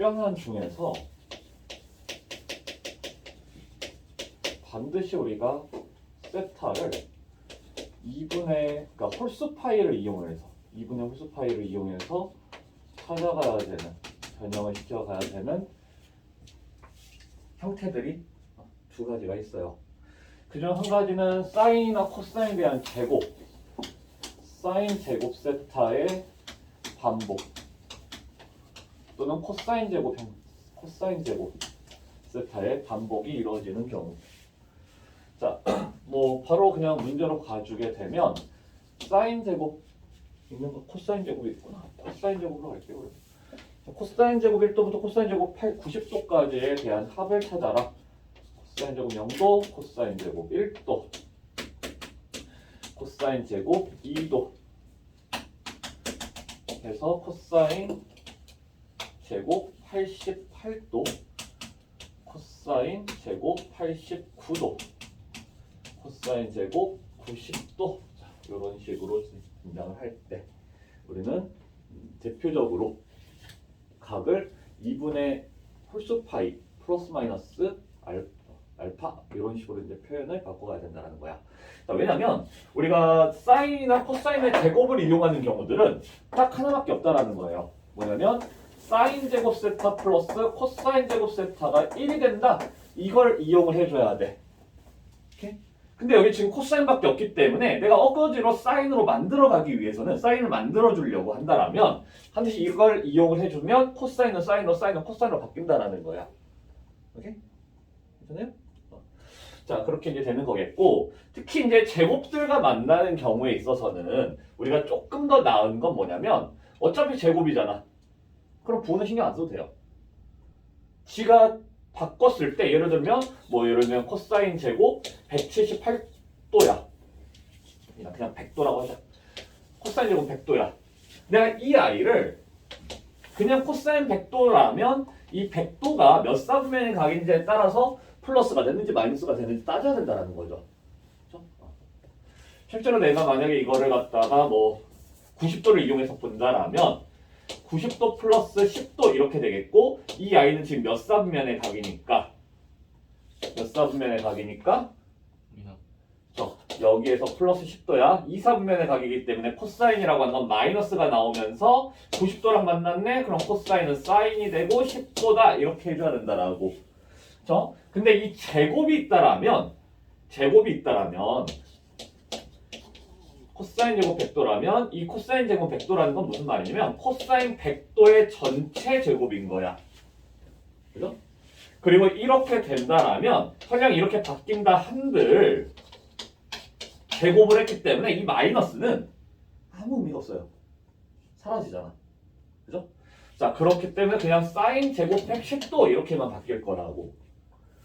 답변안 중에서 반드시 우리가 세타를 2분의 그러니까 홀수 파이를 이용해서 2분의 홀수 파이를 이용해서 찾아가야 되는 변형을 시켜가야 되는 형태들이 두 가지가 있어요. 그중 한 가지는 사인이나 코사인에 대한 제곱, 사인 제곱 세타의 반복 또는 코사인 제곱 세타의 반복이 이루어지는 경우. 자, 뭐 바로 그냥 문제로 가주게 되면 사인 제곱 있는 거 코사인 제곱이 있구나. 코사인 제곱으로 갈게요. 코사인 제곱 1도부터 코사인 제곱 90도까지에 대한 합을 찾아라. 코사인 제곱 0도, 코사인 제곱 1도, 코사인 제곱 2도 해서 코사인 제곱 88도, 코사인 제곱 89도, 코사인 제곱 90도. 자, 이런 식으로 등장을 할 때 우리는 대표적으로 각을 2분의 홀수 파이 플러스 마이너스 알파 이런 식으로 이제 표현을 바꿔가야 된다는 거야. 자, 왜냐면 우리가 사인이나 코사인의 제곱을 이용하는 경우들은 딱 하나밖에 없다라는 거예요. 뭐냐면 사인 제곱 세타 플러스 코사인 제곱 세타가 1이 된다. 이걸 이용을 해줘야 돼. 오케이? 근데 여기 지금 코사인밖에 없기 때문에 내가 어거지로 사인으로 만들어가기 위해서는 사인을 만들어주려고 한다라면 반드시 이걸 이용을 해주면 코사인은 사인으로 사인은 코사인으로 바뀐다라는 거야. 오케이? 괜찮아요? 자, 그렇게 이제 되는 거겠고, 특히 이제 제곱들과 만나는 경우에 있어서는 우리가 조금 더 나은 건 뭐냐면 어차피 제곱이잖아. 그럼 부호는 신경 안 써도 돼요. 지가 바꿨을 때 예를 들면 코사인 제곱 178도야. 그냥 100도라고 하자. 코사인 제곱 100도야. 내가 이 아이를 그냥 코사인 100도라면 이 100도가 몇 사분면의 각인지에 따라서 플러스가 됐는지 마이너스가 됐는지 따져야 된다는 거죠. 그렇죠? 실제로 내가 만약에 이거를 갖다가 90도를 이용해서 본다라면 90도 플러스 10도 이렇게 되겠고, 이 아이는 지금 몇 사분면의 각이니까 여기에서 플러스 10도야. 2사분면의 각이기 때문에 코사인이라고 하는 건 마이너스가 나오면서 90도랑 만났네. 그럼 코사인은 사인이 되고 10도다. 이렇게 해줘야 된다라고. 그렇죠? 근데 이 제곱이 있다라면 코사인 제곱 100도라면 이 코사인 제곱 100도라는 건 무슨 말이냐면 코사인 100도의 전체 제곱인 거야. 그죠? 그리고 이렇게 된다라면 설령 이렇게 바뀐다 한들 제곱을 했기 때문에 이 마이너스는 아무 의미가 없어요. 사라지잖아. 그죠? 자, 그렇기 때문에 그냥 사인 제곱 110도 이렇게만 바뀔 거라고.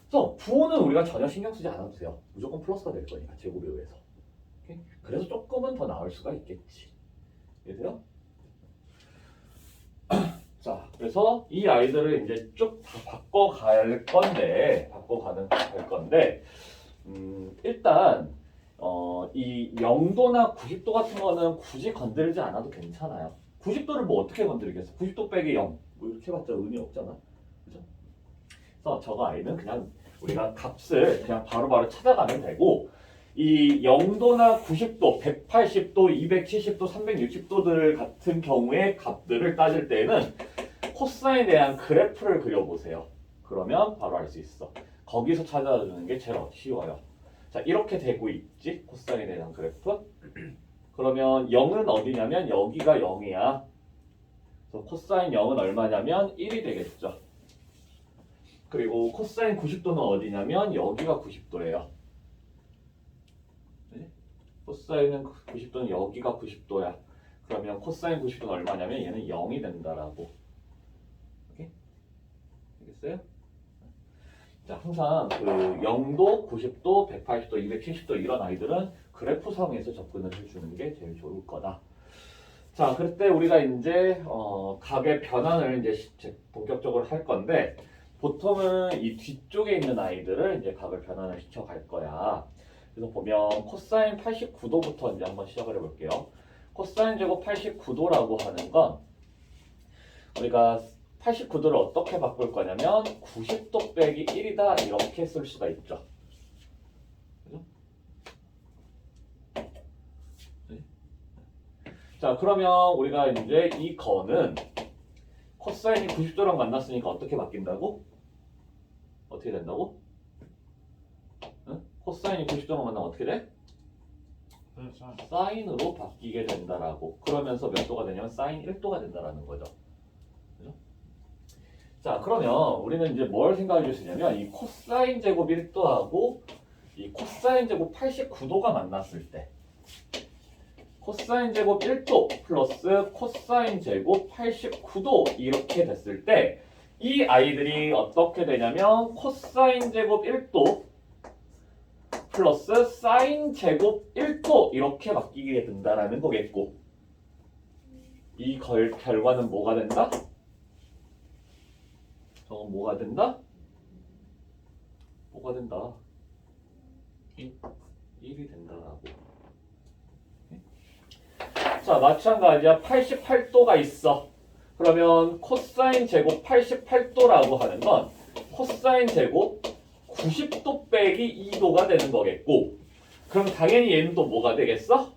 그래서 부호는 우리가 전혀 신경 쓰지 않아도 돼요. 무조건 플러스가 될 거니까 제곱에 의해서. 오케이? 그래서 조금은 더 나을 수가 있겠지. 이해돼요? 자, 그래서 이 아이들을 이제 쭉 다 바꿔갈 건데, 일단 이 0도나 90도 같은 거는 굳이 건드리지 않아도 괜찮아요. 90도를 뭐 어떻게 건드리겠어? 90도 빼기 0, 뭐 이렇게 해봤자 의미 없잖아. 그죠? 그래서 저거 아이는 그냥 우리가 값을 그냥 바로바로 찾아가면 되고, 이 0도나 90도, 180도, 270도, 360도들 같은 경우의 값들을 따질 때에는 코사인에 대한 그래프를 그려보세요. 그러면 바로 알 수 있어. 거기서 찾아주는 게 제일 쉬워요. 자, 이렇게 되고 있지? 코사인에 대한 그래프. 그러면 0은 어디냐면 여기가 0이야. 그래서 코사인 0은 얼마냐면 1이 되겠죠. 그리고 코사인 90도는 어디냐면 여기가 90도예요. 코사인은 90도는 여기가 90도야. 그러면 코사인 90도는 얼마냐면 얘는 0이 된다라고. 오케이? 알겠어요? 자, 항상 그 0도, 90도, 180도, 270도 이런 아이들은 그래프상에서 접근을 해주는 게 제일 좋을 거다. 자, 그럴 때 우리가 이제 각의 변환을 이제 본격적으로 할 건데, 보통은 이 뒤쪽에 있는 아이들을 이제 각을 변환을 시켜 갈 거야. 그래서 보면 코사인 89도부터 이제 한번 시작을 해볼게요. 코사인 제곱 89도라고 하는 건 우리가 89도를 어떻게 바꿀 거냐면 90도 빼기 1이다 이렇게 쓸 수가 있죠. 그죠? 네. 자, 그러면 우리가 이제 이 거는 코사인이 90도랑 만났으니까 어떻게 바뀐다고? 어떻게 된다고? 응? 코사인이 90도랑 만나면 어떻게 돼? 사인으로 바뀌게 된다라고. 그러면서 몇 도가 되냐면 사인 1도가 된다라는 거죠. 그죠? 자, 그러면 우리는 이제 뭘 생각해 줄 수 있냐면 이 코사인 제곱 1도하고 이 코사인 제곱 89도가 만났을 때 코사인 제곱 1도 플러스 코사인 제곱 89도 이렇게 됐을 때 이 아이들이 어떻게 되냐면 코사인 제곱 1도 플러스 사인 제곱 1도 이렇게 바뀌게 된다라는 거겠고 이 결과는 뭐가 된다? 저건 뭐가 된다? 뭐가 된다? 1이 된다라고. 자, 마찬가지야. 88도가 있어. 그러면 코사인 제곱 88도라고 하는 건 코사인 제곱 90도 빼기 2도가 되는 거겠고 그럼 당연히 얘는 또 뭐가 되겠어?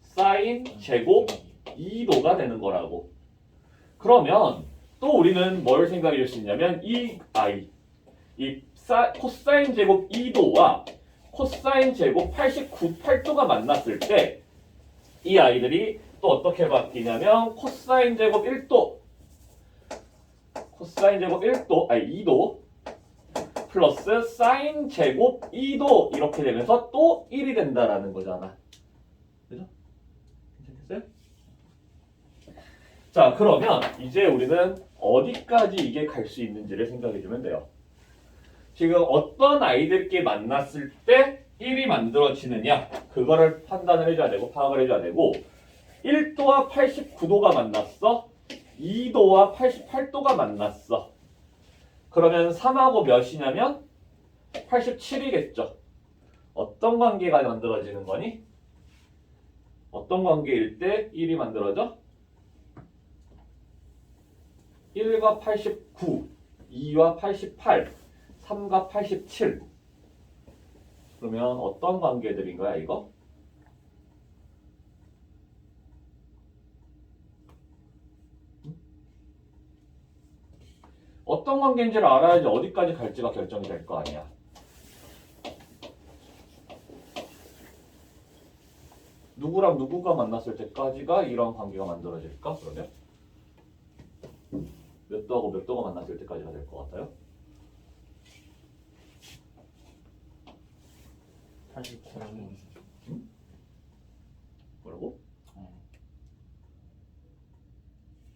사인 제곱 2도가 되는 거라고. 그러면 또 우리는 뭘 생각해 줄 수 있냐면 이 코사인 제곱 2도와 코사인 제곱 8도가 만났을 때 이 아이들이 또 어떻게 바뀌냐면 코사인 제곱 1도 코사인 제곱 2도 플러스 사인 제곱 2도 이렇게 되면서 또 1이 된다라는 거잖아. 그죠? 괜찮겠어요? 자, 그러면 이제 우리는 어디까지 이게 갈 수 있는지를 생각해 주면 돼요. 지금 어떤 아이들끼리 만났을 때 1이 만들어지느냐 그거를 판단을 해줘야 되고 파악을 해줘야 되고 1도와 89도가 만났어. 2도와 88도가 만났어. 그러면 3하고 몇이냐면 87이겠죠. 어떤 관계가 만들어지는 거니? 어떤 관계일 때 1이 만들어져? 1과 89, 2와 88, 3과 87. 그러면 어떤 관계들인 거야, 이거? 어떤 관계인지를 알아야지 어디까지 갈지가 결정이 될 거 아니야. 누구랑 누구가 만났을 때까지가 이런 관계가 만들어질까? 그러면 몇 도하고 몇 도가 만났을 때까지가 될 것 같아요? 89는 뭐라고?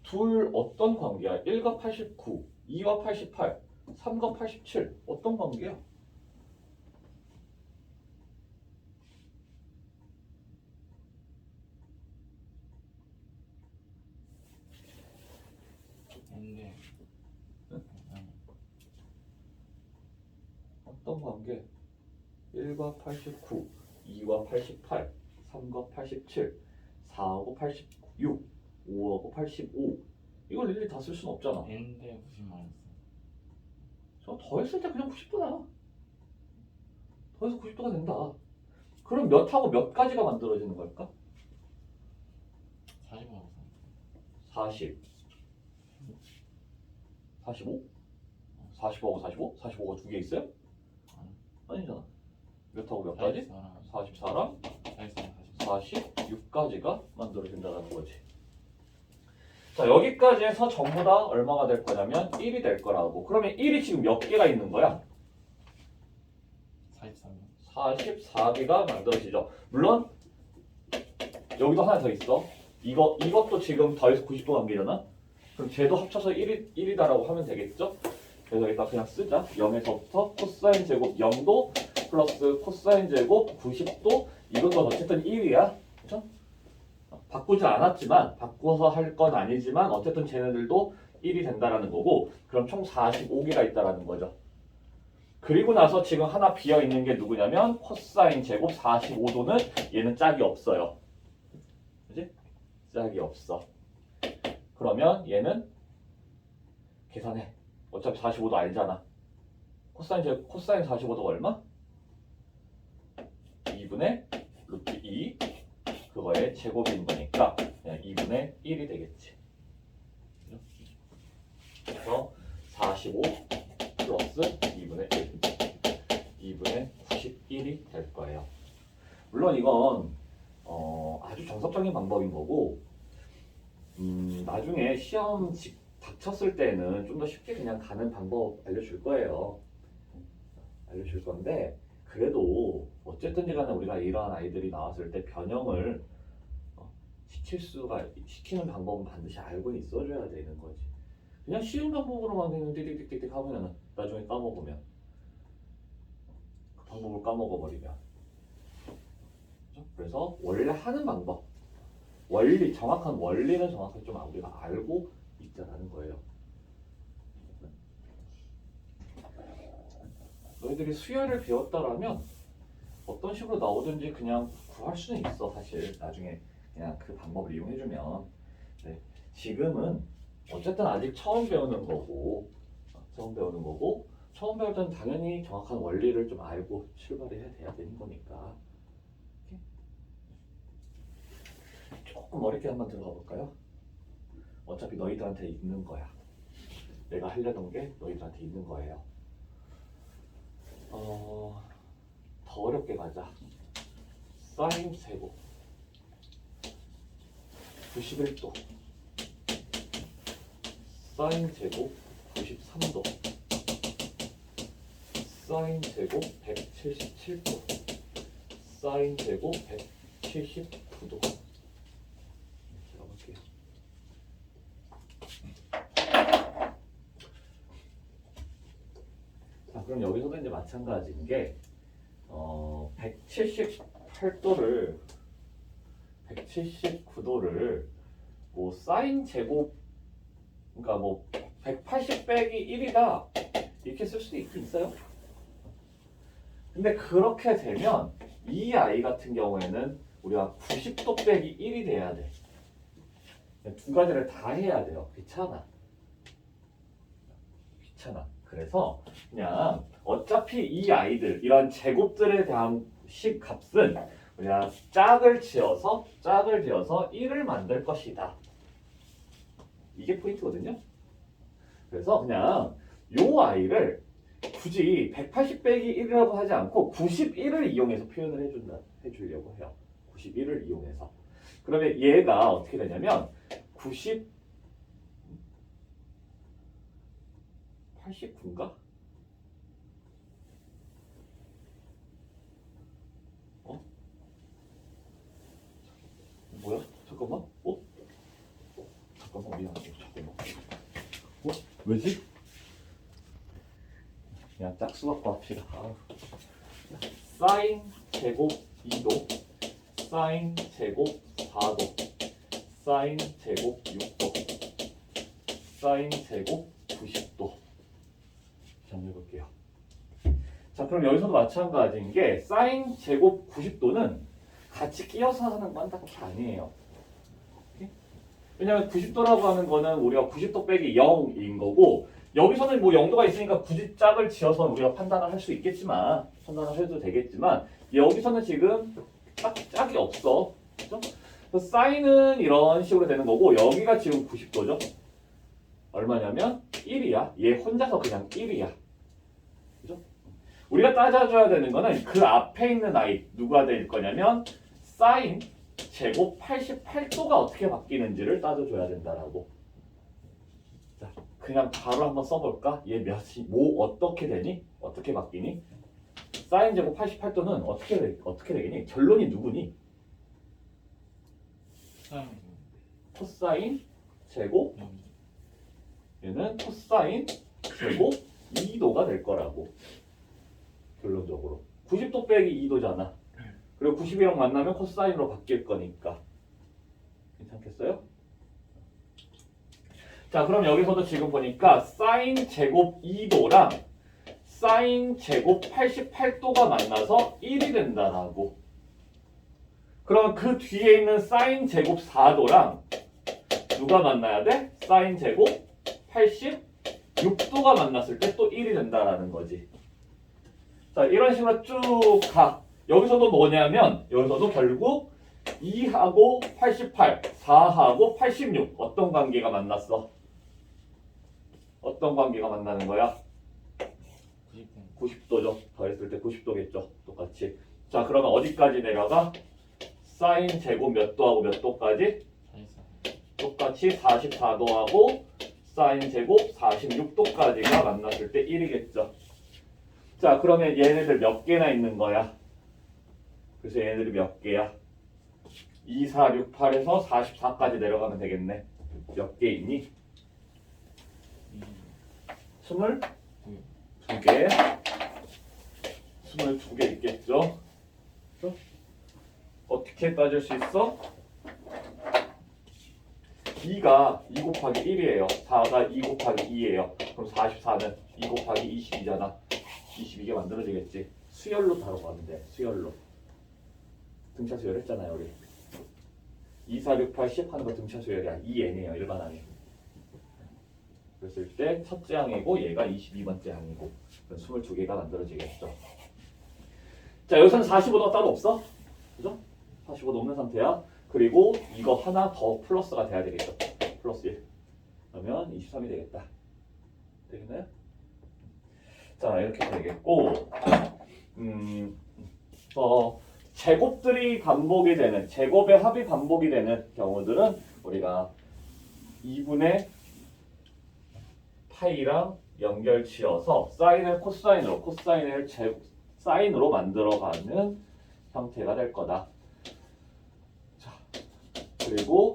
둘 어떤 관계야? 1과 89, 2와 88, 3과 87 어떤 관계야? 근데 어떤 관계? 1과 89, 2와 88, 3과 87, 4하고 86, 5하고 85 이걸 일일이 다 쓸 수는 없잖아. N대 90만 했어. 저 더했을 때 그냥 90도야. 더해서 90도가 된다. 그럼 몇하고 몇 가지가 만들어지는 걸까? 45하고 40, 45? 45하고 45? 45가 두 개 있어요? 아니잖아. 몇하고 몇 가지? 44랑 46까지가 만들어진다는 거지. 자, 여기까지 해서 전부 다 얼마가 될 거냐면 1이 될 거라고. 그러면 1이 지금 몇 개가 있는 거야? 43명. 44개가 만들어지죠. 물론 여기도 하나 더 있어. 이것도 지금 더해서 90도 관계잖아. 그럼 쟤도 합쳐서 1이다라고 하면 되겠죠? 그래서 여기다 그냥 쓰자. 0에서부터 코사인 제곱 0도 플러스 코사인 제곱 90도 이것도 어쨌든 1이야. 그렇죠? 바꾸지 않았지만 바꿔서 할 건 아니지만 어쨌든 쟤네들도 1이 된다라는 거고 그럼 총 45개가 있다라는 거죠. 그리고 나서 지금 하나 비어있는 게 누구냐면 코사인 제곱 45도는 얘는 짝이 없어요. 그지? 짝이 없어. 그러면 얘는 계산해. 어차피 45도 알잖아. 코사인 45도가 얼마? 2분의 루트 2 그거의 제곱인 거니까 그냥 2분의 1이 되겠지. 그래서 45 플러스 2분의 1 2분의 91이 될 거예요. 물론 이건 아주 정석적인 방법인 거고 나중에 시험 닥쳤을 때는 좀 더 쉽게 그냥 가는 방법 알려줄 거예요. 알려줄 건데 그래도 어쨌든지 간에 우리가 이러한 아이들이 나왔을 때 변형을 시키는 방법은 반드시 알고 있어줘야 되는 거지. 그냥 쉬운 방법으로만 그냥 띠띠띠띠 하면 나중에 까먹으면 그 방법을 까먹어버리면 그래서 원래 하는 방법 정확한 원리는 정확하게 좀 우리가 알고 있자라는 거예요. 너희들이 수열을 배웠다라면 어떤 식으로 나오든지 그냥 구할 수는 있어. 사실 나중에 그냥 그 방법을 이용해주면. 네. 지금은 어쨌든 아직 처음 배우는 거고 처음 배울 때는 당연히 정확한 원리를 좀 알고 출발을 해야 되는 거니까. 조금 어렵게 한번 들어가 볼까요? 어차피 너희들한테 있는 거야. 내가 하려던 게 너희들한테 있는 거예요. 더 어렵게 가자. 사인 제곱 91도 사인 제곱 93도 사인 제곱 177도 사인 제곱 179도 적어볼게요. 자, 그럼 여기서도 이제 마찬가지인 게 179도를 뭐 사인 제곱 그러니까 뭐 180 빼기 1이다 이렇게 쓸 수도 있긴 있어요. 근데 그렇게 되면 이 아이 같은 경우에는 우리가 90도 빼기 1이 돼야 돼. 두 가지를 다 해야 돼요. 귀찮아. 그래서 그냥 어차피 이 아이들 이런 제곱들에 대한 식값은 우리가 짝을 지어서 1을 만들 것이다. 이게 포인트거든요. 그래서 그냥 요 아이를 굳이 180 빼기 1이라고 하지 않고 91을 이용해서 표현을 해주려고 해요. 91을 이용해서. 그러면 얘가 어떻게 되냐면 89인가? 뭐야? 잠깐만. 잠깐만 미안해. 잠깐만. 왜지? 그냥 짝수 갖고 합시다. 사인 제곱 2도, 사인 제곱 4도, 사인 제곱 6도, 사인 제곱 90도. 정리해볼게요. 자, 그럼 여기서도 마찬가지인 게 사인 제곱 90도는 같이 끼워서 하는 건 딱히 아니에요. 왜냐면 90도라고 하는 거는 우리가 90도 빼기 0인 거고 여기서는 뭐 0도가 있으니까 굳이 짝을 지어서 우리가 판단을 할 수 있겠지만 판단을 해도 되겠지만 여기서는 지금 짝이 없어. 그죠? 그래서 사인은 이런 식으로 되는 거고 여기가 지금 90도죠. 얼마냐면 1이야. 얘 혼자서 그냥 1이야. 그죠? 우리가 따져줘야 되는 거는 그 앞에 있는 아이 누가 될 거냐면 사인 제곱 88도가 어떻게 바뀌는지를 따져줘야 된다라고. 자, 그냥 바로 한번 써볼까? 얘 몇이 뭐 어떻게 되니? 어떻게 바뀌니? 사인 제곱 88도는 어떻게 되겠니? 결론이 누구니? 코사인 제곱 얘는 코사인 제곱 2도가 될 거라고. 결론적으로 90도 빼기 2도잖아. 그리고 90이랑 만나면 코사인으로 바뀔 거니까 괜찮겠어요? 자, 그럼 여기서도 지금 보니까 사인 제곱 2도랑 사인 제곱 88도가 만나서 1이 된다라고. 그럼 그 뒤에 있는 사인 제곱 4도랑 누가 만나야 돼? 사인 제곱 6도가 만났을 때 또 1이 된다라는 거지. 자, 이런 식으로 쭉 가. 여기서도 뭐냐면 여기서도 결국 2하고 88, 4하고 86 어떤 관계가 만났어? 어떤 관계가 만나는 거야? 90도죠. 더했을 때 90도겠죠. 똑같이. 자, 그러면 어디까지 내려가? 사인 제곱 몇 도하고 몇 도까지? 똑같이 44도하고 사인 제곱 46도까지가 만났을 때 1이겠죠. 자, 그러면 얘네들 몇 개나 있는 거야? 그래서 얘네들이 몇 개야? 2, 4, 6, 8에서 44까지 내려가면 되겠네. 몇 개 있니? 22개. 22개 있겠죠? 어떻게 따질 수 있어? 2가 2 곱하기 1이에요. 4가 2 곱하기 2예요. 그럼 44는 2 곱하기 22잖아. 22개 만들어지겠지. 수열로 다뤄가면 돼. 수열로. 등차 수열 했잖아요, 우리. 2, 4, 6, 8, 10 하는 거 등차 수열이야. 2n이에요, 일반항이. 그랬을 때 첫째 항이고 얘가 22번째 항이고 22개가 만들어지겠죠. 자, 여기서는 45도가 따로 없어. 그죠? 45도 없는 상태야. 그리고 이거 하나 더 플러스가 돼야 되겠죠. 플러스 1. 그러면 23이 되겠다. 되겠나요? 자, 이렇게 되겠고 제곱들이 반복이 되는, 제곱의 합이 반복이 되는 경우들은 우리가 2분의 파이랑 연결지어서 사인을 코사인으로, 코사인을 사인으로 만들어가는 형태가 될 거다. 자, 그리고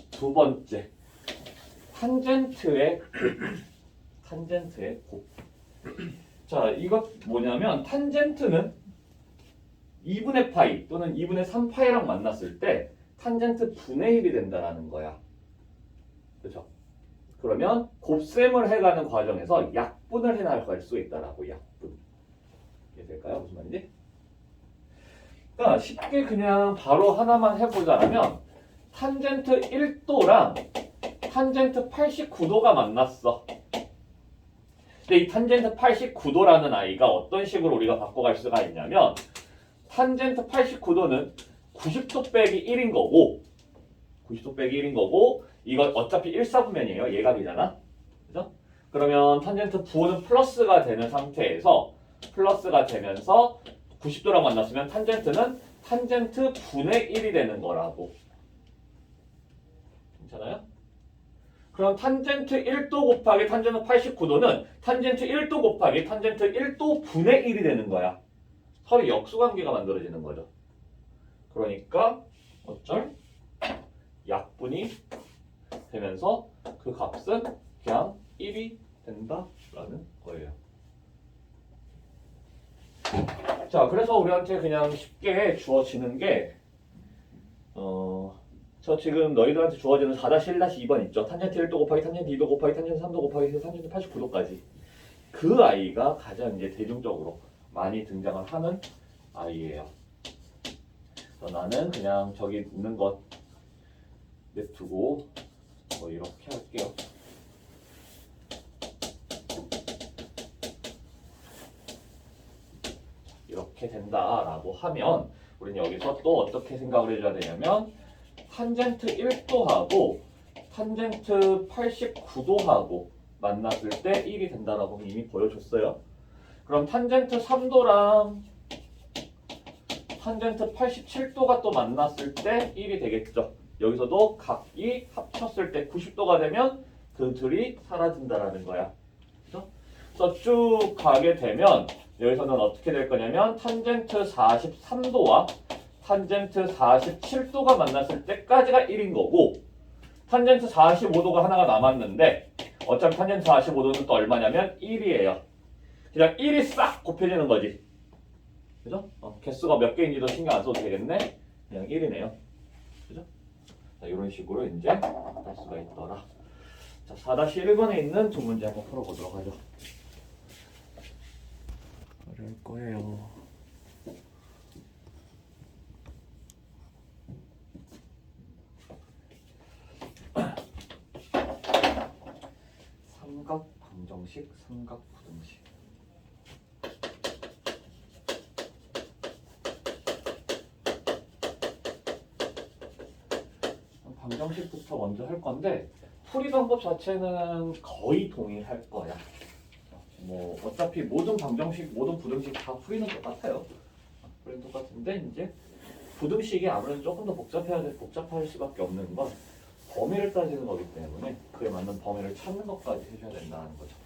두 번째, 탄젠트의 곱. 자, 이것 뭐냐면 탄젠트는 2분의 파이 또는 2분의 3파이랑 만났을 때 탄젠트 분의 1이 된다는 거야. 그렇죠? 그러면 곱셈을 해가는 과정에서 약분을 해나갈 수 있다라고. 약분. 이해될까요? 무슨 말인지? 그러니까 쉽게 그냥 바로 하나만 해보자면 탄젠트 1도랑 탄젠트 89도가 만났어. 근데 이 탄젠트 89도라는 아이가 어떤 식으로 우리가 바꿔갈 수가 있냐면 탄젠트 89도는 90도 빼기 1인 거고 90도 빼기 1인 거고 이건 어차피 1사분면이에요. 예각이잖아. 그죠? 그러면 탄젠트 9는 플러스가 되는 상태에서 플러스가 되면서 90도랑 만났으면 탄젠트는 탄젠트 분의 1이 되는 거라고. 괜찮아요? 그럼 탄젠트 1도 곱하기 탄젠트 89도는 탄젠트 1도 곱하기 탄젠트 1도 분의 1이 되는 거야. 서로 역수관계가 만들어지는 거죠. 그러니까 어쩔? 약분이 되면서 그 값은 그냥 1이 된다라는 거예요. 자, 그래서 우리한테 그냥 쉽게 주어지는 게 저 지금 너희들한테 주어지는 4-1-2번 있죠. 탄젠트 1도 곱하기 탄젠트 2도 곱하기 탄젠트 3도 곱하기 해서 탄젠트 89도까지. 그 아이가 가장 이제 대중적으로 많이 등장을 하는 아이예요. 그래서 나는 그냥 저기 있는 것 냅두고 뭐 이렇게 할게요. 이렇게 된다라고 하면 우리는 여기서 또 어떻게 생각을 해줘야 되냐면 탄젠트 1도하고 탄젠트 89도하고 만났을 때 1이 된다라고 이미 보여줬어요. 그럼 탄젠트 3도랑 탄젠트 87도가 또 만났을 때 1이 되겠죠. 여기서도 각이 합쳤을 때 90도가 되면 그 둘이 사라진다라는 거야. 그래서 쭉 가게 되면 여기서는 어떻게 될 거냐면 탄젠트 43도와 탄젠트 47도가 만났을 때까지가 1인 거고 탄젠트 45도가 하나가 남았는데 어차피 탄젠트 45도는 또 얼마냐면 1이에요. 그냥 1이 싹 곱해지는 거지. 그죠? 개수가 몇 개인지도 신경 안 써도 되겠네. 그냥 1이네요. 그죠? 자, 이런 식으로 이제 할 수가 있더라. 자, 4-1번에 있는 두 문제 한번 풀어보도록 하죠. 어려울 거예요. 삼각 방정식. 방정식, 삼각 부등식. 방정식부터 먼저 할 건데 풀이 방법 자체는 거의 동일할 거야. 뭐 어차피 모든 방정식, 모든 부등식 다 풀이는 똑같아요. 풀이는 똑같은데 이제 부등식이 아무래도 조금 더 복잡할 수밖에 없는 건 범위를 따지는 거기 때문에 그에 맞는 범위를 찾는 것까지 해줘야 된다는 거죠.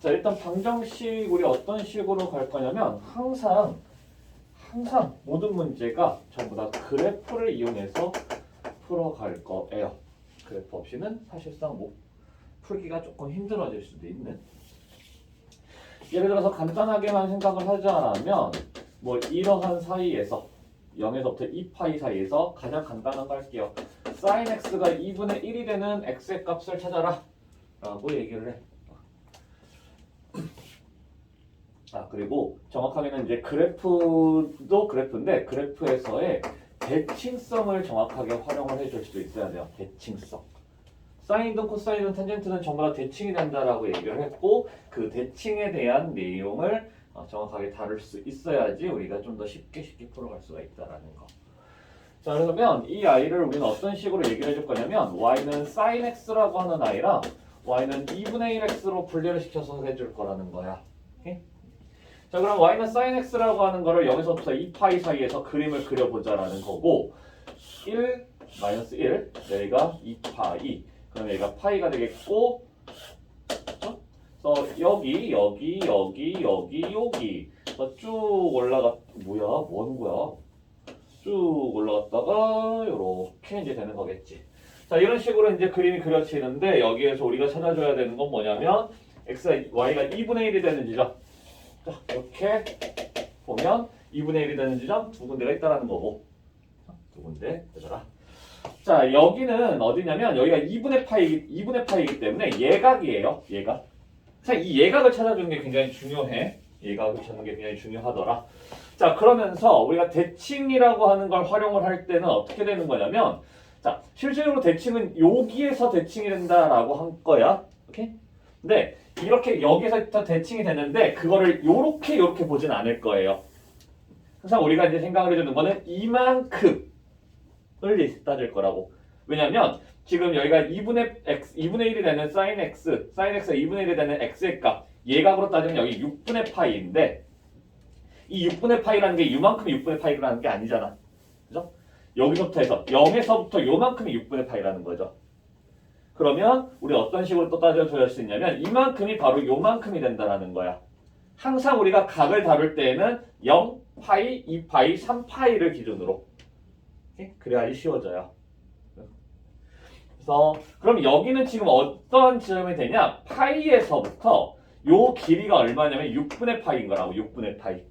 자, 일단 방정식 우리 어떤 식으로 갈 거냐면 항상 모든 문제가 전부 다 그래프를 이용해서 풀어갈 거예요. 그래프 없이는 사실상 뭐 풀기가 조금 힘들어질 수도 있는. 예를 들어서 간단하게만 생각을 하자면 뭐 이러한 사이에서 0에서부터 2파이 사이에서 가장 간단한 거 할게요. sin x가 2분의 1이 되는 x의 값을 찾아라 라고 얘기를 해. 그리고 정확하게는 이제 그래프도 그래프인데 그래프에서의 대칭성을 정확하게 활용을 해줄 수도 있어야 돼요. 대칭성. 사인이든 코사인이든 탄젠트는 전부 다 대칭이 된다라고 얘기를 했고 그 대칭에 대한 내용을 정확하게 다룰 수 있어야지 우리가 좀 더 쉽게 풀어갈 수가 있다라는 거. 자, 그러면 이 아이를 우리는 어떤 식으로 얘기를 해줄 거냐면 y는 sin x라고 하는 아이랑 y는 2분의 1x로 분리를 시켜서 해줄 거라는 거야. 오케이? 자, 그럼 y는 sin x라고 하는 거를 0에서부터 2파이 사이에서 그림을 그려보자라는 거고 1, 마이너스 1, 여기가 2파이, 그럼 여기가 파이가 되겠고 그렇죠? 그래서 여기 쭉 올라가 뭐야? 뭐 하는 거야? 쭉 올라갔다가 이렇게 이제 되는 거겠지. 자, 이런 식으로 이제 그림이 그려지는데 여기에서 우리가 찾아줘야 되는 건 뭐냐면 y가 2분의 1이 되는 지점. 자, 이렇게 보면 2분의 1이 되는 지점 두 군데가 있다라는 거고. 두 군데 되더라. 자, 여기는 어디냐면 여기가 2분의 파이이기 때문에 예각이에요. 예각. 자, 이 예각을 찾아주는 게 굉장히 중요해. 예각을 찾는 게 굉장히 중요하더라. 자, 그러면서 우리가 대칭이라고 하는 걸 활용을 할 때는 어떻게 되는 거냐면 자, 실제로 대칭은 여기에서 대칭이 된다라고 한 거야. 오케이? 근데 이렇게 여기서부터 대칭이 되는데 그거를 요렇게 보진 않을 거예요. 항상 우리가 이제 생각을 해주는 거는 이만큼을 따질 거라고. 왜냐면 지금 여기가 2분의 1이 되는 sin x가 2분의 1이 되는 x의 값 예각으로 따지면 여기 6분의 파이인데 이 6분의 파이라는 게 이만큼 6분의 파이라는 게 아니잖아. 그죠? 여기서부터 해서 0에서부터 요만큼이 6분의 파이라는 거죠. 그러면 우리 어떤 식으로 또 따져줘야 할 수 있냐면 이만큼이 바로 요만큼이 된다라는 거야. 항상 우리가 각을 다룰 때에는 0파이, 2파이, 3파이를 기준으로 그래야지 쉬워져요. 그래서 그럼 여기는 지금 어떤 지점이 되냐? 파이에서부터 요 길이가 얼마냐면 6분의 파이인 거라고. 6분의 파이.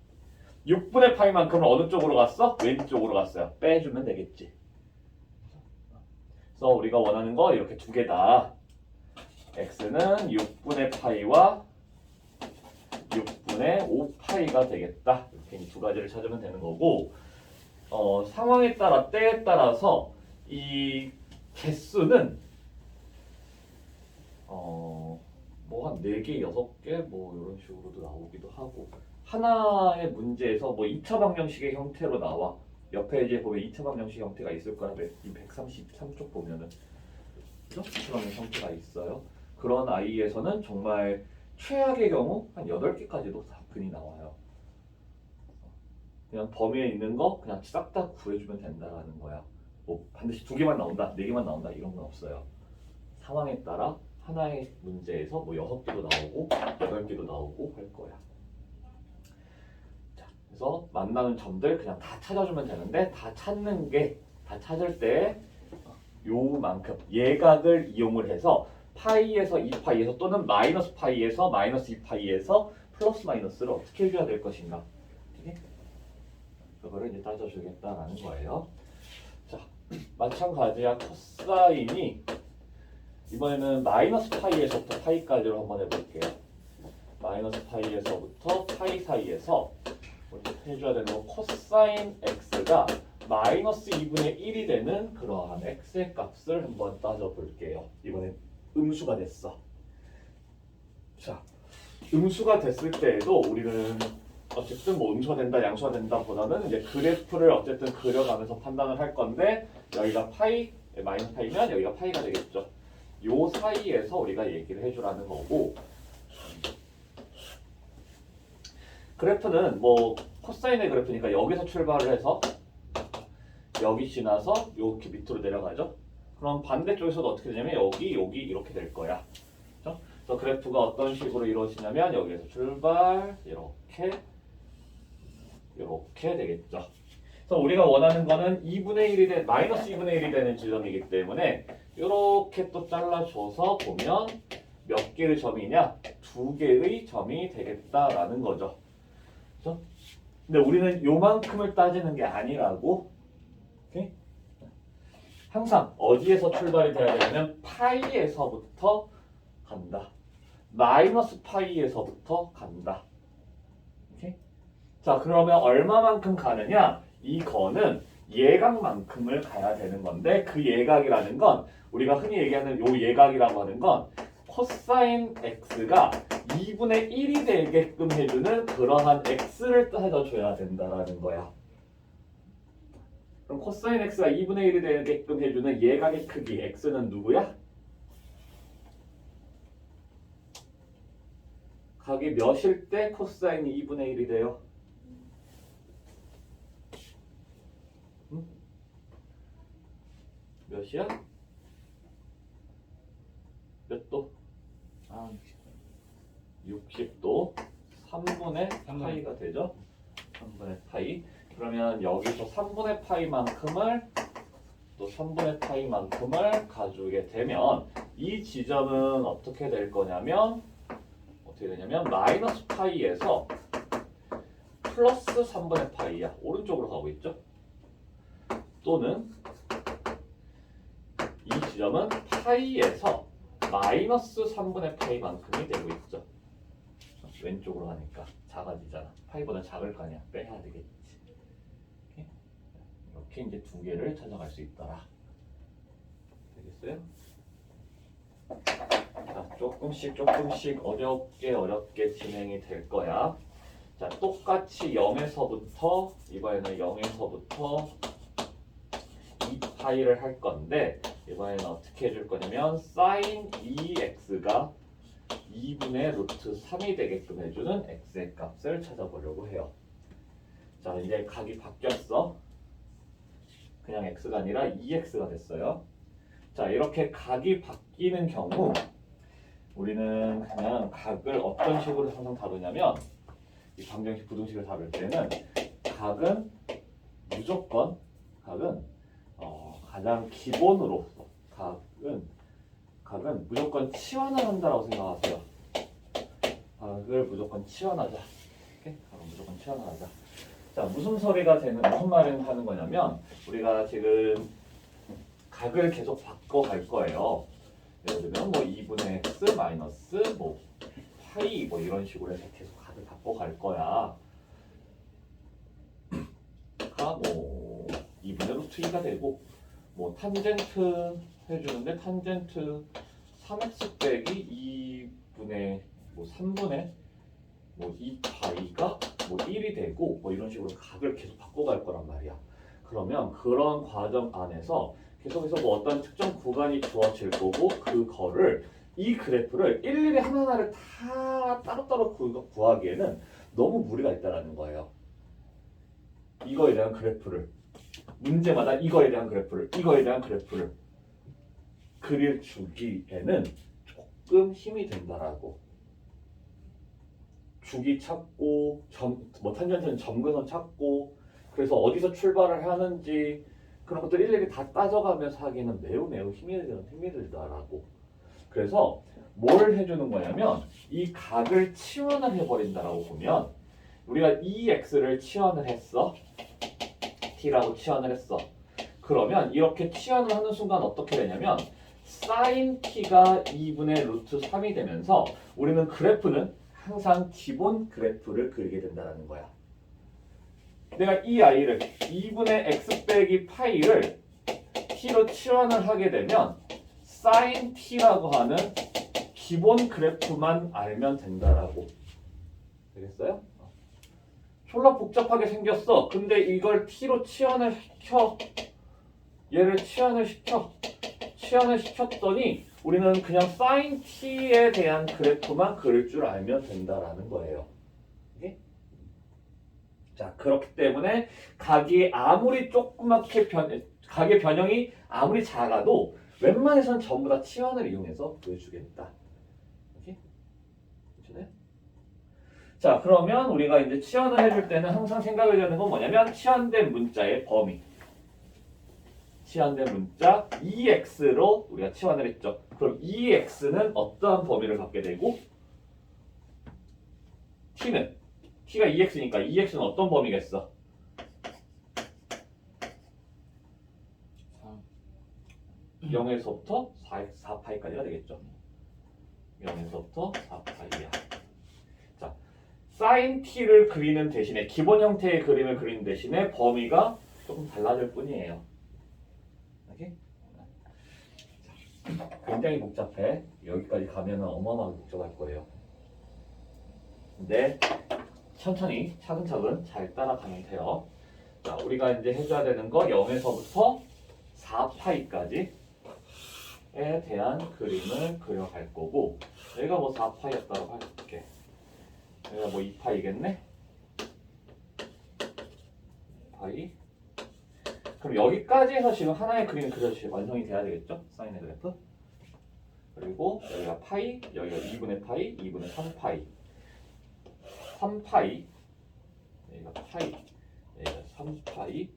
6분의 파이만큼은 어느 쪽으로 갔어? 왼쪽으로 갔어요. 빼주면 되겠지. 그래서 우리가 원하는 거 이렇게 두 개다. x는 6분의 파이와 6분의 5파이가 되겠다. 이렇게 두 가지를 찾으면 되는 거고 상황에 따라 때에 따라서 이 개수는 뭐 한 4개, 6개 뭐 이런 식으로도 나오기도 하고 하나의 문제에서 뭐 2차 방정식의 형태로 나와. 옆에 이제 보면 2차 방정식 형태가 있을 거라 이 133쪽 보면은 2차 방정식 형태가 있어요. 그런 아이에서는 정말 최악의 경우 한 8개까지도 답근이 나와요. 그냥 범위에 있는 거 그냥 싹 다 구해주면 된다라는 거야. 뭐 반드시 2개만 나온다, 4개만 나온다 이런 건 없어요. 상황에 따라 하나의 문제에서 뭐 6개도 나오고 8개도 나오고 할 거야. 자, 그래서 만나는 점들 그냥 다 찾아주면 되는데 다 찾을 때 요만큼 예각을 이용을 해서 파이에서 2파이에서 또는 마이너스 파이에서 마이너스 2파이에서 플러스 마이너스를 어떻게 해줘야 될 것인가. 그거를 이제 따져주겠다라는 거예요. 자, 마찬가지야. 코사인이 이번에는 마이너스 파이에서부터 파이까지로 한번 해볼게요. 마이너스 파이에서부터 파이 사이에서 해줘야 되는 건 코사인 x가 마이너스 2분의 1이 되는 그러한 x의 값을 한번 따져볼게요. 이번엔 음수가 됐어. 자, 음수가 됐을 때에도 우리는 어쨌든 뭐 음수가 된다, 양수가 된다 보다는 이제 그래프를 어쨌든 그려가면서 판단을 할 건데 여기가 파이, 마이너스 파이면 여기가 파이가 되겠죠. 요 사이에서 우리가 얘기를 해주라는 거고 그래프는 뭐 코사인의 그래프니까 여기서 출발을 해서 여기 지나서 이렇게 밑으로 내려가죠. 그럼 반대쪽에서도 어떻게 되냐면 여기 이렇게 될 거야. 그렇죠? 그래서 그래프가 어떤 식으로 이루어지냐면 여기에서 출발 이렇게 되겠죠. 그래서 우리가 원하는 거는 2분의 1이 된 마이너스 2분의 1이 되는 지점이기 때문에 이렇게 또 잘라줘서 보면 몇 개의 점이냐? 2개의 점이 되겠다라는 거죠. 그렇죠? 근데 우리는 요만큼을 따지는 게 아니라고. 오케이? 항상 어디에서 출발이 돼야 되냐면 파이에서부터 간다. 마이너스 파이에서부터 간다. 오케이? 자, 그러면 얼마만큼 가느냐? 이 거는 예각만큼을 가야 되는 건데 그 예각이라는 건 우리가 흔히 얘기하는 요 예각이라고 하는 건 코사인 x가 2분의 1이 되게끔 해주는 그러한 x를 따져줘야 된다라는 거야. 그럼 코사인 x가 2분의 1이 되게끔 해주는 예각의 크기 x는 누구야? 각이 몇일 때 코사인이 2분의 1이 돼요? 응? 몇이야? 몇 도? 아, 60도 3분의 파이가 되죠? 3분의 파이. 그러면 여기서 3분의 파이만큼을 또 3분의 파이만큼을 가지게 되면 이 지점은 어떻게 될 거냐면 마이너스 파이에서 플러스 3분의 파이야. 오른쪽으로 가고 있죠? 또는 이 지점은 파이에서 마이너스 3분의 파이만큼이 되고 있죠. 왼쪽으로 가니까 작아지잖아. 파이보다 작을 거 아니야. 빼야 되겠지. 이렇게 이제 두 개를 찾아갈 수 있더라. 되겠어요? 자, 조금씩 어렵게 진행이 될 거야. 자, 똑같이 0에서부터 이번에는 0에서부터 2파이를 할 건데 이번에는 어떻게 해줄 거냐면 sin 2x가 2분의 루트 3이 되게끔 해주는 x의 값을 찾아보려고 해요. 자, 이제 각이 바뀌었어. 그냥 x가 아니라 2x가 됐어요. 자, 이렇게 각이 바뀌는 경우 우리는 그냥 각을 어떤 식으로 항상 다루냐면 이 방정식, 부등식을 다룰 때는 각은 무조건 가장 기본으로 각은 무조건 치환을 한다라고 생각하세요. 각을 무조건 치환하자. 이렇게 각은 무조건 치환을 하자. 자, 무슨 말을 하는 거냐면 우리가 지금 각을 계속 바꿔갈 거예요. 예를 들면 뭐 2분의 x 마이너스 뭐 파이 뭐 이런 식으로 해서 계속 각을 바꿔갈 거야. 뭐 2분의 루트 2가 되고 뭐 탄젠트 해주는데 탄젠트 3x 빼기 2분의 뭐 3분의 뭐 2파이가 뭐 1이 되고 뭐 이런 식으로 각을 계속 바꿔갈 거란 말이야. 그러면 그런 과정 안에서 계속해서 뭐 어떤 특정 구간이 주어질 거고 이 그래프를 일일이 하나하나를 다 따로따로 구하기에는 너무 무리가 있다라는 거예요. 이거에 대한 그래프를 문제마다 이거에 대한 그래프를 그릴 주기에는 조금 힘이 든다라고. 주기 찾고 탄젠트는 점근선 찾고 그래서 어디서 출발을 하는지 그런 것들 일일이 다 따져가면서 하기에는 매우 힘이 들다라고. 그래서 뭘 해주는 거냐면 이 각을 치환을 해버린다라고 보면 우리가 2x를 치환을 했어. t라고 치환을 했어. 그러면 이렇게 치환을 하는 순간 어떻게 되냐면 sin t가 2분의 루트 3이 되면서 우리는 그래프는 항상 기본 그래프를 그리게 된다는 거야. 내가 이 아이를 2분의 x 빼기 파이를 t로 치환을 하게 되면 sin t라고 하는 기본 그래프만 알면 된다라고. 되겠어요? 졸라 복잡하게 생겼어. 근데 이걸 t로 치환을 시켜. 얘를 치환을 시켰더니 우리는 그냥 sin t에 대한 그래프만 그릴 줄 알면 된다라는 거예요. 오케이? 자, 그렇기 때문에 각이 아무리 조그맣게 각의 변형이 아무리 작아도 웬만해서는 전부 다 치환을 이용해서 보여주겠다. 오케이? 괜찮아요? 자, 그러면 우리가 이제 치환을 해줄 때는 항상 생각을 하는 건 뭐냐면 치환된 문자의 범위. 치환된 문자 EX로 우리가 치환을 했죠. 그럼 EX는 어떠한 범위를 갖게 되고 T가 EX니까 EX는 어떤 범위겠어? 0에서부터 4파이까지가 되겠죠. 0에서부터 4파이야. 자, sin t를 그리는 대신에 기본 형태의 그림을 그리는 대신에 범위가 조금 달라질 뿐이에요. 오케이? 굉장히 복잡해. 여기까지 가면은 어마어마하게 복잡할 거예요. 근데 천천히 차근차근 잘 따라가면 돼요. 자, 우리가 이제 해줘야 되는 거 0에서부터 4파이까지에 대한 그림을 그려갈 거고, 여기가 뭐 4파이였다고 할게. 여기가 뭐 2파이겠네? 파이. 그럼 여기까지 해서 지금 하나의 그림이 그려질 완성이 돼야 되겠죠? 사인의 그래프. 그리고 여기가 파이, 여기가 2분의 파이, 2분의 3파이. 3파이, 여기가 파이, 여기가 3파이,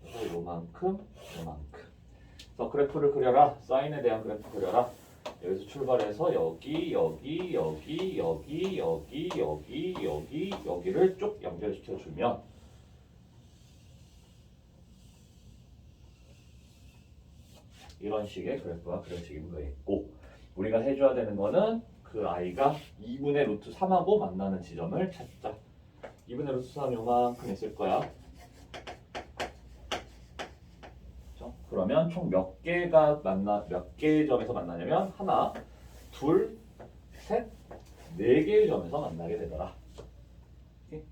그래서 요만큼. 그래서 그래프를 그려라. 사인에 대한 그래프 그려라. 여기서 출발해서 여기를 쭉 연결시켜주면 이런 식의 그래프가 그려지게 되겠고, 우리가 해줘야 되는 거는 그 i가 2분의 루트 3하고 만나는 지점을 찾자. 2분의 루트 3 요만큼 있을 거야. 그러면 총 몇 개의 점에서 만나냐면 하나, 둘, 셋, 네 개의 점에서 만나게 되더라. 오케이?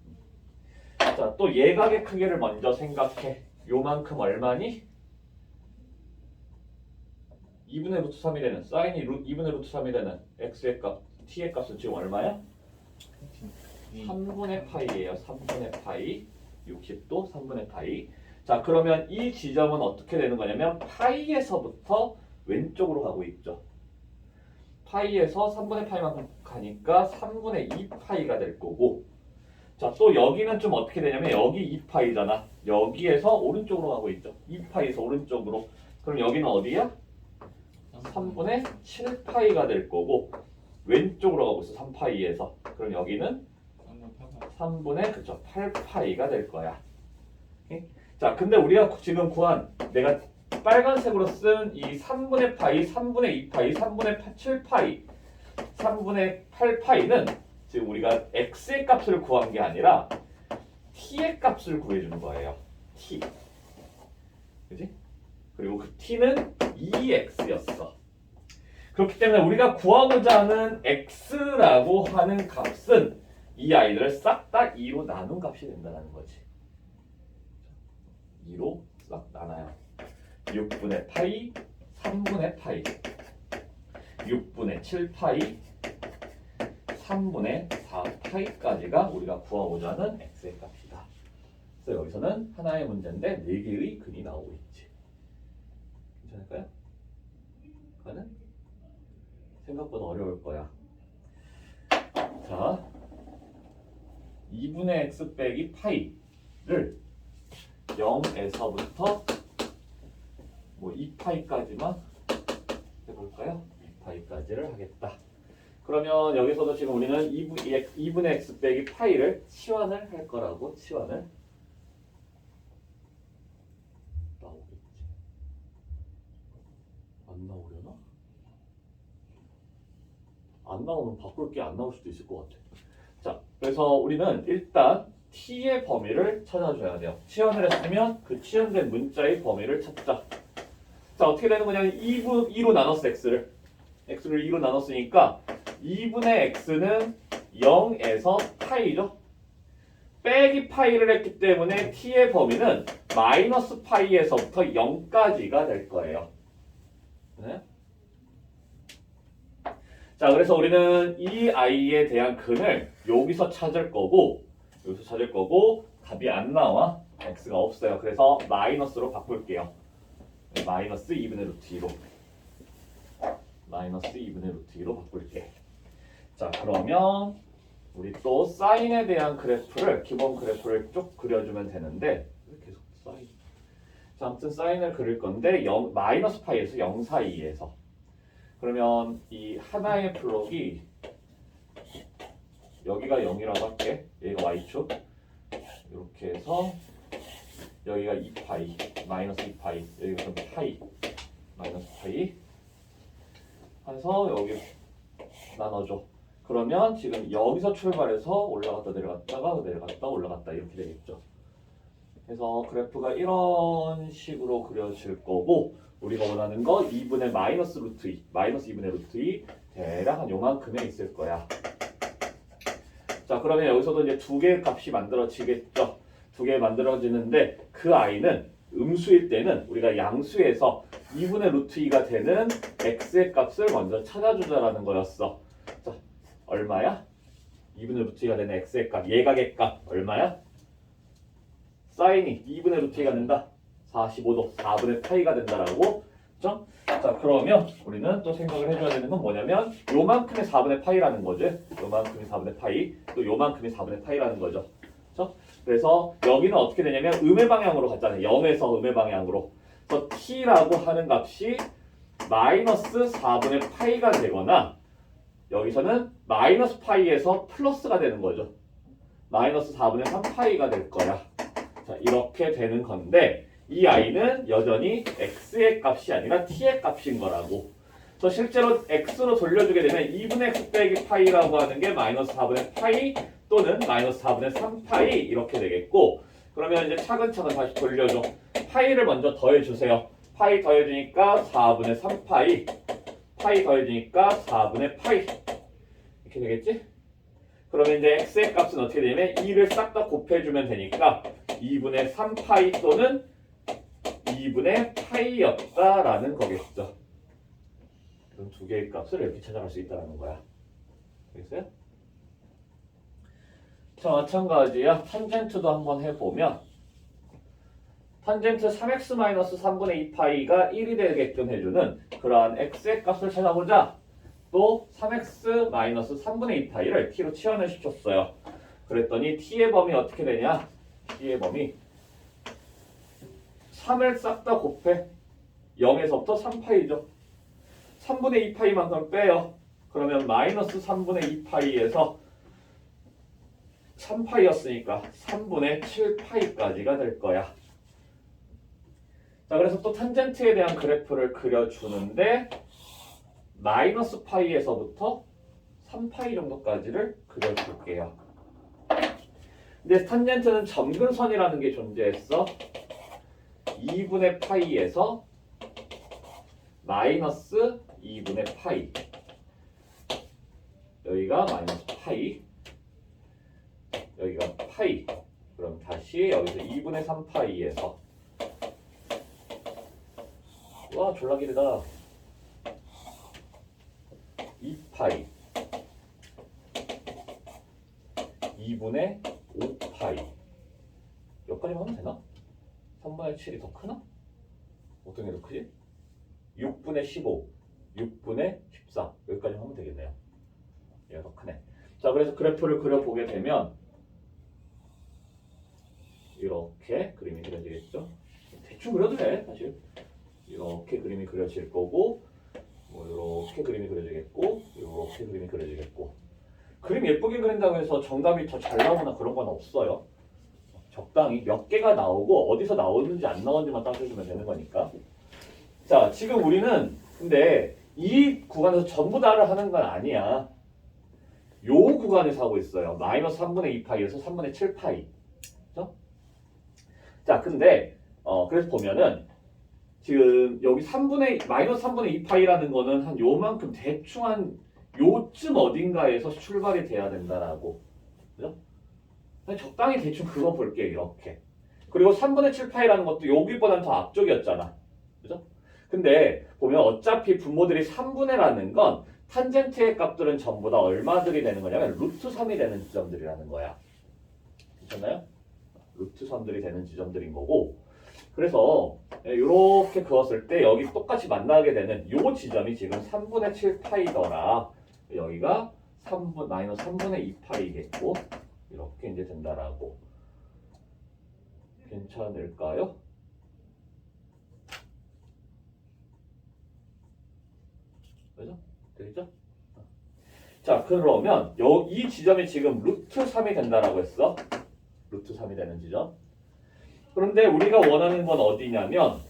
자, 또 예각의 크기를 먼저 생각해. 요만큼 얼마니? 2분의 루트 3이 되는 사인이 2분의 루트 3이 되는 x의 값, t의 값은 지금 얼마야? 3분의 파이예요. 3분의 파이. 60도 3분의 파이. 자, 그러면 이 지점은 어떻게 되는 거냐면 파이에서부터 왼쪽으로 가고 있죠. 파이에서 3분의 파이만큼 가니까 3분의 2파이가 될 거고, 자, 또 여기는 좀 어떻게 되냐면 여기 2파이잖아. 여기에서 오른쪽으로 가고 있죠. 2파이에서 오른쪽으로. 그럼 여기는 어디야? 3분의 7파이가 될 거고, 왼쪽으로 가고 있어. 3파이에서. 그럼 여기는 3분의 그쵸 8파이가 될 거야. 오케이? 자, 근데 우리가 지금 구한 내가 빨간색으로 쓴 이 3분의 파이, 3분의 2파이, 3분의 7파이, 3분의 8파이는 지금 우리가 x의 값을 구한 게 아니라 t의 값을 구해주는 거예요. t. 그지? 그리고 그 t는 2x였어. 그렇기 때문에 우리가 구하고자 하는 x라고 하는 값은 이 아이들을 싹 다 2로 나눈 값이 된다는 거지. 2로 싹 나눠요. 6분의 파이, 3분의 파이, 6분의 7파이, 3분의 4파이까지가 우리가 구하고자 하는 x의 값이다. 그래서 여기서는 하나의 문제인데 4개의 근이 나오고 있지. 괜찮을까요? 가는? 생각보다 어려울 거야. 자, 2분의 x 빼기 파이를 0에서부터 뭐 2파이까지만 해볼까요? 2파이까지를 하겠다. 그러면 여기서도 지금 우리는 2분의 x 빼기 파이를 치환을 할 거라고. 치환을 나오겠지. 안 나오려나? 안 나오면 바꿀 게 안 나올 수도 있을 것 같아. 자, 그래서 우리는 일단 t의 범위를 찾아줘야 돼요. 치환을 했으면 그 치환된 문자의 범위를 찾자. 자, 어떻게 되는 거냐면 2로 나눴어. x를 2로 나눴으니까 2분의 x는 0에서 파이죠. 빼기 파이를 했기 때문에 t의 범위는 마이너스 파이에서부터 0까지가 될 거예요. 네? 자, 그래서 우리는 이 i에 대한 근을 여기서 찾을 거고 답이 안 나와. x가 없어요. 그래서 마이너스로 바꿀게요. 마이너스 2분의 루트 2로 마이너스 2분의 루트 2로 바꿀게. 자, 그러면 우리 또 사인에 대한 그래프를 기본 그래프를 쭉 그려주면 되는데 왜 계속 사인? 자, 아무튼 사인을 그릴 건데 마이너스 파이에서 0 사이에서 그러면 이 하나의 블록이 여기가 0이라고 할게. 여기가 y축 이렇게 해서 여기가 2파이 마이너스 2파이 여기가 좀 파이 마이너스 파이 해서 여기 나눠줘. 그러면 지금 여기서 출발해서 올라갔다 내려갔다가 내려갔다 올라갔다 이렇게 되겠죠. 그래서 그래프가 이런 식으로 그려질 거고 우리가 원하는 거 2분의 마이너스 루트 2 마이너스 2분의 루트 2 대략 한 요만큼에 있을 거야. 자, 그러면 여기서도 이제 두 개의 값이 만들어지겠죠. 두 개 만들어지는데 그 i는 음수일 때는 우리가 양수에서 2분의 루트 2가 되는 x의 값을 먼저 찾아주자라는 거였어. 자, 얼마야? 2분의 루트 2가 되는 x의 값, 예각의 값 얼마야? 사인이 2분의 루트 2가 된다. 45도, 4분의 파이가 된다라고. 그렇죠? 자, 그러면 우리는 또 생각을 해줘야 되는 건 뭐냐면 요만큼의 4분의 파이라는 거지. 요만큼이 4분의 파이, 또 요만큼이 4분의 파이라는 거죠. 그렇죠? 그래서 여기는 어떻게 되냐면 음의 방향으로 갔잖아요. 0에서 음의 방향으로. 그래서 t라고 하는 값이 마이너스 4분의 파이가 되거나 여기서는 마이너스 파이에서 플러스가 되는 거죠. 마이너스 4분의 3파이가 될 거야. 자, 이렇게 되는 건데 이 i는 여전히 x의 값이 아니라 t의 값인 거라고. 그래서 실제로 x로 돌려주게 되면 2분의 x 빼기 파이라고 하는 게 마이너스 4분의 파이 또는 마이너스 4분의 3파이 이렇게 되겠고 그러면 이제 차근차근 다시 돌려줘. 파이를 먼저 더해주세요. 파이 더해주니까 4분의 3파이 파이 더해주니까 4분의 파이 이렇게 되겠지? 그러면 이제 x의 값은 어떻게 되냐면 2를 싹 다 곱해주면 되니까 2분의 3파이 또는 2분의 파이였다라는 거겠죠. 그럼 두 개의 값을 이렇게 찾아갈 수 있다는 거야. 알겠어요? 자, 마찬가지야. 탄젠트도 한번 해보면 탄젠트 3x-3분의 2파이가 1이 되게끔 해주는 그러한 x의 값을 찾아보자. 또 3x-3분의 2파이를 t로 치환을 시켰어요. 그랬더니 t의 범위 어떻게 되냐? t의 범위 3을 싹 다 곱해 0에서부터 3파이죠. 3분의 2파이만큼 빼요. 그러면 마이너스 3분의 2파이에서 3파이였으니까 3분의 7파이까지가 될 거야. 자, 그래서 또 탄젠트에 대한 그래프를 그려주는데 마이너스 파이에서부터 3파이 정도까지를 그려줄게요. 근데 탄젠트는 점근선이라는 게 존재했어. 2분의 파이에서 마이너스 2분의 파이 여기가 마이너스 파이 여기가 파이 그럼 다시 여기서 2분의 3파이에서 와 졸라 길다 2파이 2분의 5파이 여기까지만 하면 되나? 3분의 7이 더 크나? 어떤 게 더 크지? 6분의 15 6분의 14 여기까지 하면 되겠네요. 얘가 더 크네. 자, 그래서 그래프를 그려보게 되면 이렇게 그림이 그려지겠죠. 대충 그려도 돼 사실. 이렇게 그림이 그려질 거고 뭐 이렇게 그림이 그려지겠고 이렇게 그림이 그려지겠고 그림 예쁘게 그린다고 해서 정답이 더 잘 나오거나 그런 건 없어요. 적당히 몇 개가 나오고 어디서 나오는지 안 나오는지만 따져주면 되는 거니까. 자, 지금 우리는 근데 이 구간에서 전부 다를 하는 건 아니야. 요 구간에서 하고 있어요. 마이너스 3분의 2파이에서 3분의 7파이. 그렇죠? 자, 근데 그래서 보면은 지금 여기 마이너스 3분의 2파이라는 거는 한 요만큼 대충 한 요쯤 어딘가에서 출발이 돼야 된다라고. 그죠? 그냥 적당히 대충 그거 볼게요. 이렇게. 그리고 3분의 7파이라는 것도 여기보단 더 앞쪽이었잖아. 그죠? 근데 보면 어차피 분모들이 3분의라는 건 탄젠트의 값들은 전부 다 얼마들이 되는 거냐면 루트 3이 되는 지점들이라는 거야. 괜찮나요? 루트 3들이 되는 지점들인 거고, 그래서 이렇게 그었을 때 여기 똑같이 만나게 되는 요 지점이 지금 3분의 7파이더라. 여기가 마이너스 3분의 2파이겠고 이렇게 이제 된다라고. 괜찮을까요? 그죠? 되겠죠? 자, 그러면 이 지점이 지금 루트 3이 된다라고 했어. 루트 3이 되는 지점. 그런데 우리가 원하는 건 어디냐면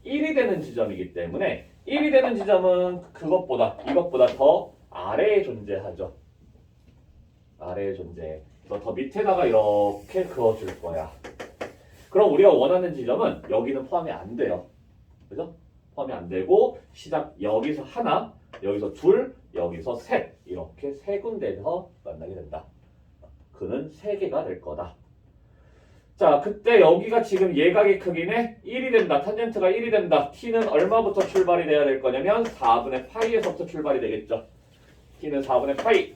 1이 되는 지점이기 때문에 1이 되는 지점은 이것보다 더 아래에 존재하죠. 아래에 존재해. 그래서 더 밑에다가 이렇게 그어줄 거야. 그럼 우리가 원하는 지점은 여기는 포함이 안 돼요. 그죠? 포함이 안 되고 시작 여기서 하나, 여기서 둘, 여기서 셋 이렇게 세 군데에서 만나게 된다. 그는 세 개가 될 거다. 자, 그때 여기가 지금 예각의 크기는 1이 된다. 탄젠트가 1이 된다. t는 얼마부터 출발이 돼야 될 거냐면 4분의 파이에서부터 출발이 되겠죠. t는 4분의 파이.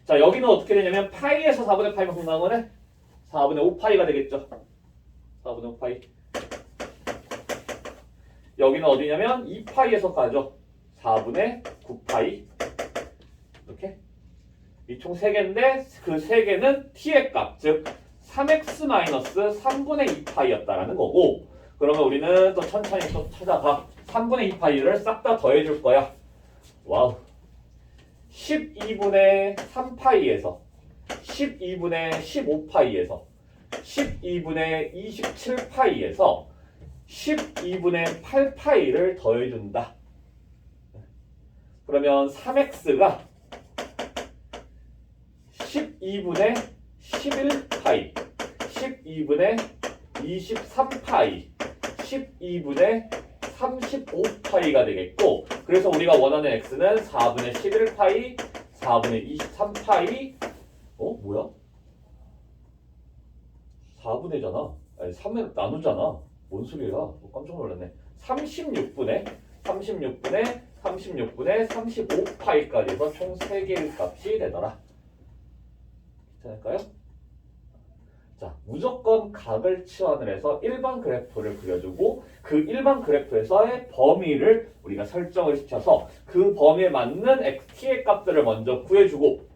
자, 여기는 어떻게 되냐면 파이에서 4분의 파이만큼 나오면 4분의 5파이가 되겠죠. 4분의 5파이. 여기는 어디냐면 2파이에서 가죠. 4분의 9파이. 이렇게. 이 총 3개인데 그 3개는 t의 값, 즉 3x-3분의 2파이였다라는 거고, 그러면 우리는 또 천천히 또 찾아가 3분의 2파이를 싹 다 더해줄 거야. 와우. 12분의 3파이에서 12분의 15파이에서 12분의 27파이에서 12분의 8파이를 더해준다. 그러면 3x가 12분의 11파이, 12분의 23파이, 12분의 35파이가 되겠고, 그래서 우리가 원하는 x는 4분의 11파이, 4분의 23파이, 뭐야? 4분의잖아. 아니 3을 나누잖아. 뭔 소리야? 깜짝 놀랐네. 36분의 35파이까지 해서 총 3개의 값이 되더라. 괜찮을까요? 자, 무조건 각을 치환을 해서 일반 그래프를 그려주고 그 일반 그래프에서의 범위를 우리가 설정을 시켜서 그 범위에 맞는 t의 값들을 먼저 구해주고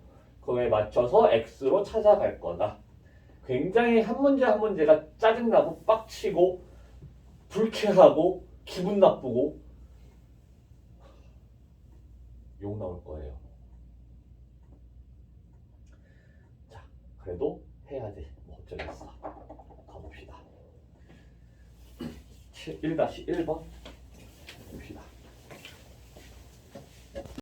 그거에 맞춰서 x로 찾아갈 거다. 굉장히 한 문제 한 문제가 짜증나고 빡치고 불쾌하고 기분 나쁘고 욕 나올 거예요. 자, 그래도 해야지. 뭐 어쩌겠어. 가봅시다. 1-1번